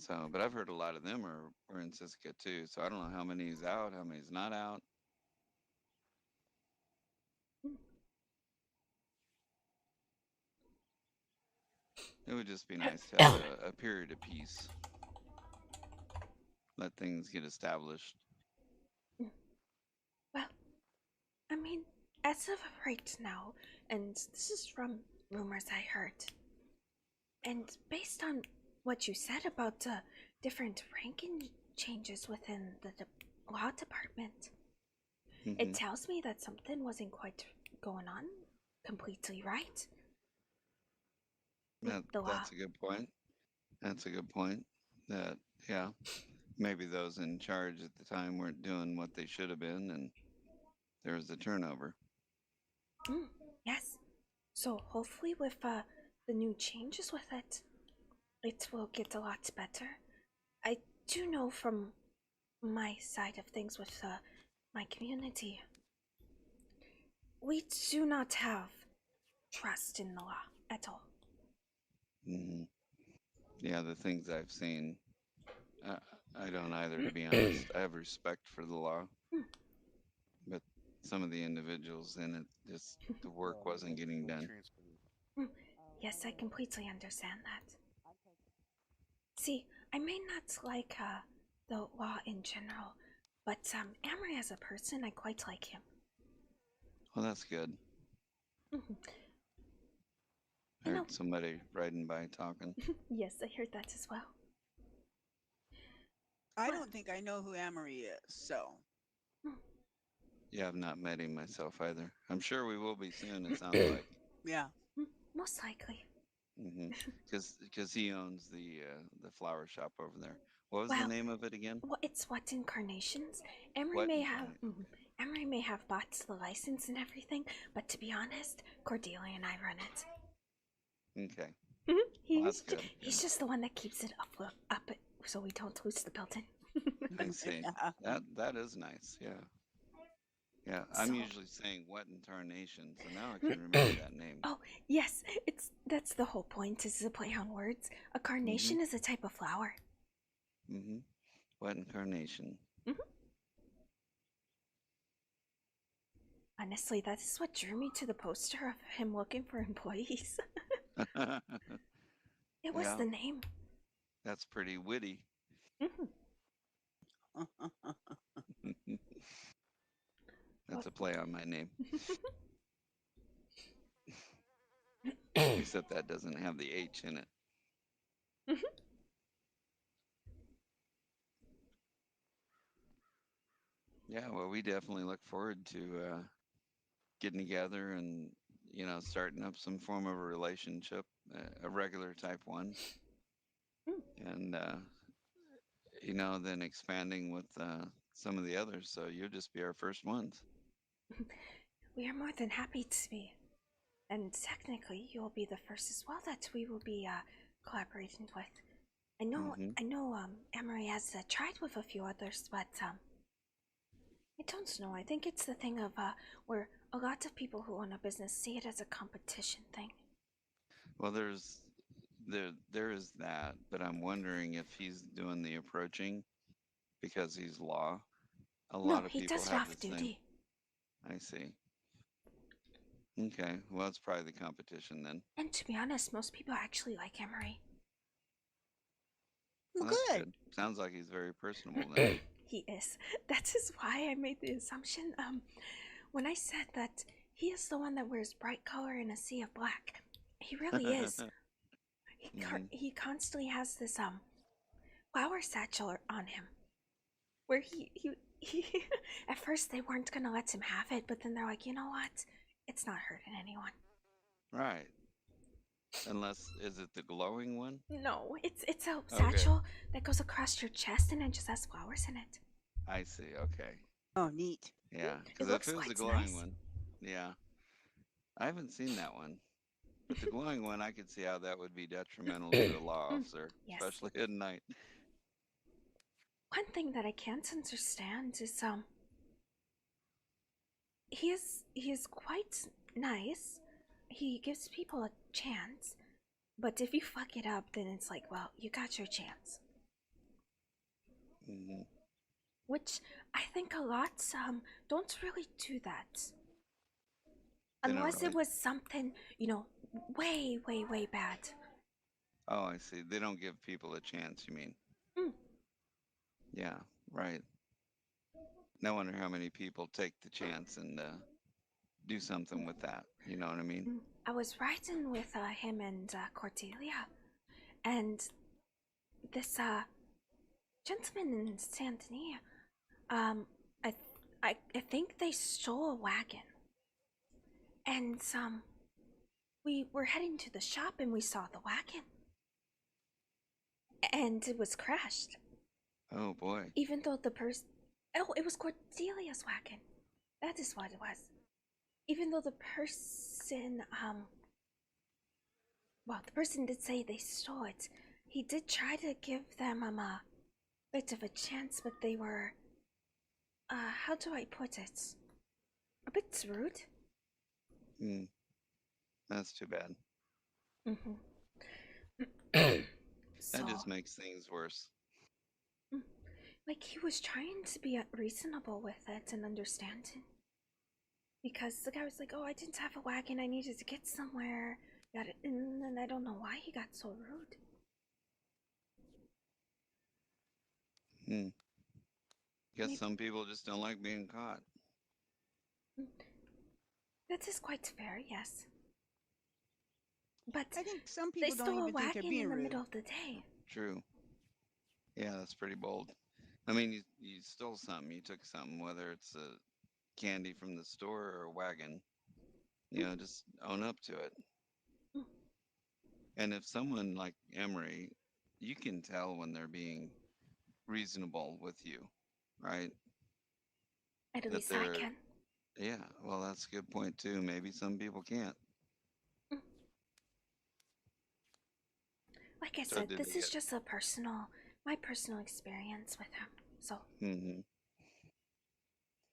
So, but I've heard a lot of them are in Siska too. So I don't know how many's out, how many's not out. Mm. It would just be nice to have a period of peace. Let things get established. Mm. Well, I mean, as of right now, and this is from rumors I heard, and based on what you said about the different ranking changes within the law department, it Hmm. tells me that something wasn't quite going on completely right with the law. That's a good point. That's a good point. That, yeah, maybe those in charge at the time weren't doing what they should have been, and there was a turnover. Mm, yes. So hopefully, with the new changes with it, it will get a lot better. I do know from my side of things with my community, we do not have trust in the law at all. Hmm. Yeah, the things I've seen, uh, I don't either, to be honest. I have respect for the law, Mm, but some of the individuals in it, just the work wasn't getting done. mm. Yes, I completely understand that. See, I may not like the law in general, but Amory as a person, I quite like him. Well, that's good. Mhm. I You know, heard somebody riding by talking. yes, I heard that as well. I Well, don't think I know who Amory is, so. mm, Yeah, I've not met him myself either. I'm sure we will be soon, it sounds like. Yeah. most likely. Hmm. Because he owns the flower shop over there. What was the Well, name of it again? well, it's what incarnations. Emery What may have, incarnate? Emery may have bought the license and everything, but to be honest, Cordelia and I run it. Okay. Well, He's that's good. Yeah, he's just the one that keeps it up, so we don't lose the building. I see. Yeah. That is nice. Yeah, yeah. I'm So, usually saying what incarnation, so now I can remember that name. oh yes, that's the whole point. Is a play on words. A Mm-hmm. carnation is a type of flower. Mm-hmm. What incarnation? Mhm. Honestly, that is what drew me to the poster of him looking for employees. It was Yeah, the name. that's pretty witty. Mhm. Well, That's a play on my name, except that doesn't have the H in it. mhm. Yeah, well, we definitely look forward to getting together and starting up some form of a relationship, a regular type one, Mm. and then expanding with some of the others. So you'll just be our first ones. We are more than happy to be. And technically, you'll be the first as well that we will be collaborating with. Hmm. I know, Emery has tried with a few others, but I don't know. I think it's the thing of where a lot of people who own a business see it as a competition thing. Well, there is that, but I'm wondering if he's doing the approaching because he's law. A No, lot of he people does it have off the same. duty. I see. Okay, well, it's probably the competition then. And to be honest, most people actually like Emery. Well, Well, that's good. good. Sounds like he's very personable then. He is. That is why I made the assumption. When I said that he is the one that wears bright color in a sea of black, he really is. Hmm. He constantly has this flower satchel on him, where he at first they weren't gonna let him have it, but then they're like, you know what? It's not hurting anyone. Right. Unless, is it the glowing one? No, it's a Okay, satchel that goes across your chest and it just has flowers in it. I see. Okay. Oh, neat. Yeah, It because if looks it was the quite glowing nice. one, yeah, I haven't seen that one. But the glowing one, I could see how that would be detrimental to a law Mm, officer, yes. especially at night. One thing that I can't understand is he is quite nice. He gives people a chance, but if you fuck it up, then it's like, well, you got your chance. Hmm. which I think a lot don't really do that. They don't Unless it really. was something, way, way, way bad. Oh, I see. They don't give people a chance, you mean? Mm. Yeah, right. No wonder how many people take the chance and do something with that. You know what I mean? I was riding with him and Cordelia, and this gentleman in Saint Denis, I, I think they stole a wagon, and we were heading to the shop and we saw the wagon, and it was crashed. Oh boy. Even though the person, oh, it was Cordelia's wagon. That is what it was. Even though the person, well, the person did say they stole it. He did try to give them a bit of a chance, but they were, how do I put it? A bit rude. Hmm. That's too bad. Mm-hmm. That So, just makes things worse. mm, like he was trying to be reasonable with it and understanding. Because the guy was like, "Oh, I didn't have a wagon. I needed to get somewhere." Got it, and I don't know why he got so rude. Hmm. Guess Maybe some people just don't like being caught. that is quite fair, yes. But I think some they people don't stole a even think they're wagon being in the rude. middle of the day. True. Yeah, that's pretty bold. I mean, you stole something. You took something, whether it's a candy from the store or a wagon. Just own up to it. Mm, And if someone like Emery, you can tell when they're being reasonable with you, right? at That least I they're, can. yeah, well, that's a good point too. Maybe some people can't. Mm. Like I So said, did they this is get, just my personal experience with him. So, hmm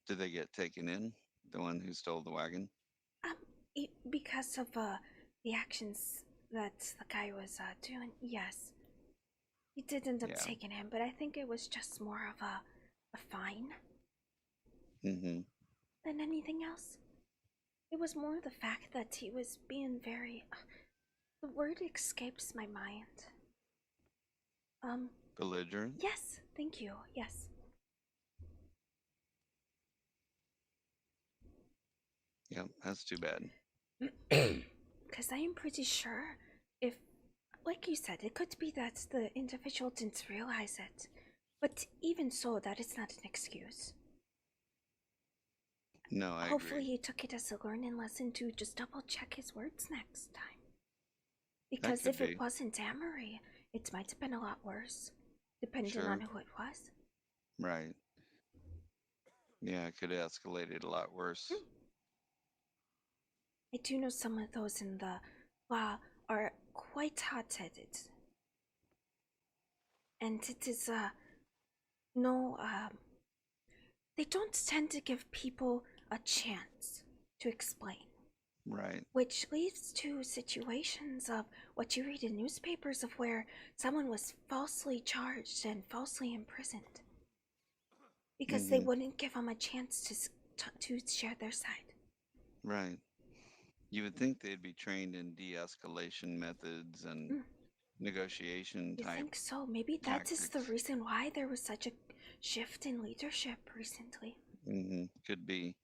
did they get taken in? The one who stole the wagon? um, because of the actions that the guy was doing, yes, he did end up Yeah. taking him. But I think it was just more of a fine Hmm. than anything else. It was more the fact that he was being very. The word escapes my mind. Belligerent? Yes, thank you. Yes. Yep, that's too bad. Because I am pretty sure if, like you said, it could be that the individual didn't realize it. But even so, that is not an excuse. No, I Hopefully, agree. he took it as a learning lesson to just double check his words next time. That Because could if it be. wasn't Amory, it might have been a lot worse, depending on Sure. who it was. Right. Yeah, it could have escalated a lot Mm. worse. I do know some of those in the law are quite hot-headed, and it is no they don't tend to give people a chance to explain, Right. which leads to situations of what you read in newspapers of where someone was falsely charged and falsely imprisoned because they Hmm. wouldn't give them a chance to share their side. Right. You would think they'd be trained in de-escalation methods and Mm, negotiation you type think so? Maybe that is the tactics. reason why there was such a shift in leadership recently. Could be.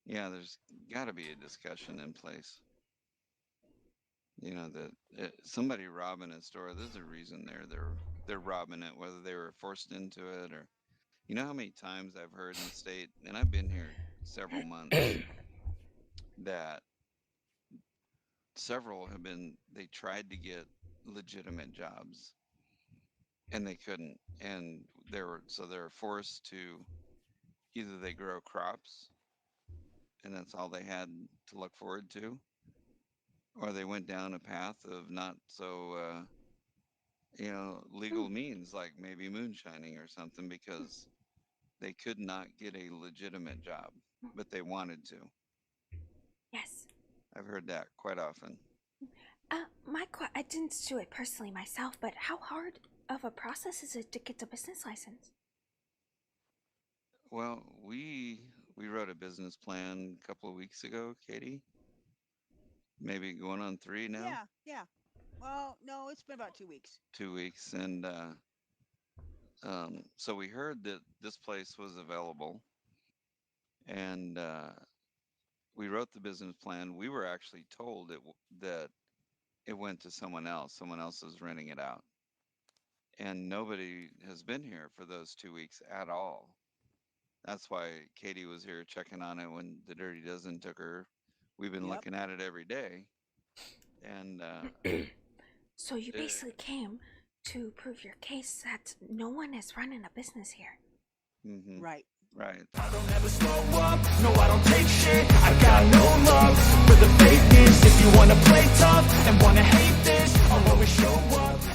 Yeah, there's got to be a discussion in place. That somebody robbing a store, there's a reason they're robbing it, whether they were forced into it or how many times I've heard in the state, and I've been here several months, that several have been they tried to get legitimate jobs and they couldn't, and they're forced to either they grow crops and that's all they had to look forward to, or they went down a path of not so Mm, legal means like maybe moonshining or something because they could not get a legitimate job, mm. but they wanted to. Yes. I've heard that quite often. I didn't do it personally myself, but how hard of a process is it to get a business license? Well, we wrote a business plan a couple of weeks ago, Katie. Maybe going on 3 now. Yeah, yeah. Well, no, it's been about 2 weeks. 2 weeks, and so we heard that this place was available, and we wrote the business plan. We were actually told that it went to someone else. Someone else is renting it out, and nobody has been here for those 2 weeks at all. That's why Katie was here checking on it when the Dirty Dozen took her. We've been Yep. looking at it every day, and So you basically came to prove your case that no one is running a business here. mhm, Right. right. I don't ever slow up, no I don't take shit. I got no love for the fakeness. If you wanna play tough and wanna hate this, I'll always show up.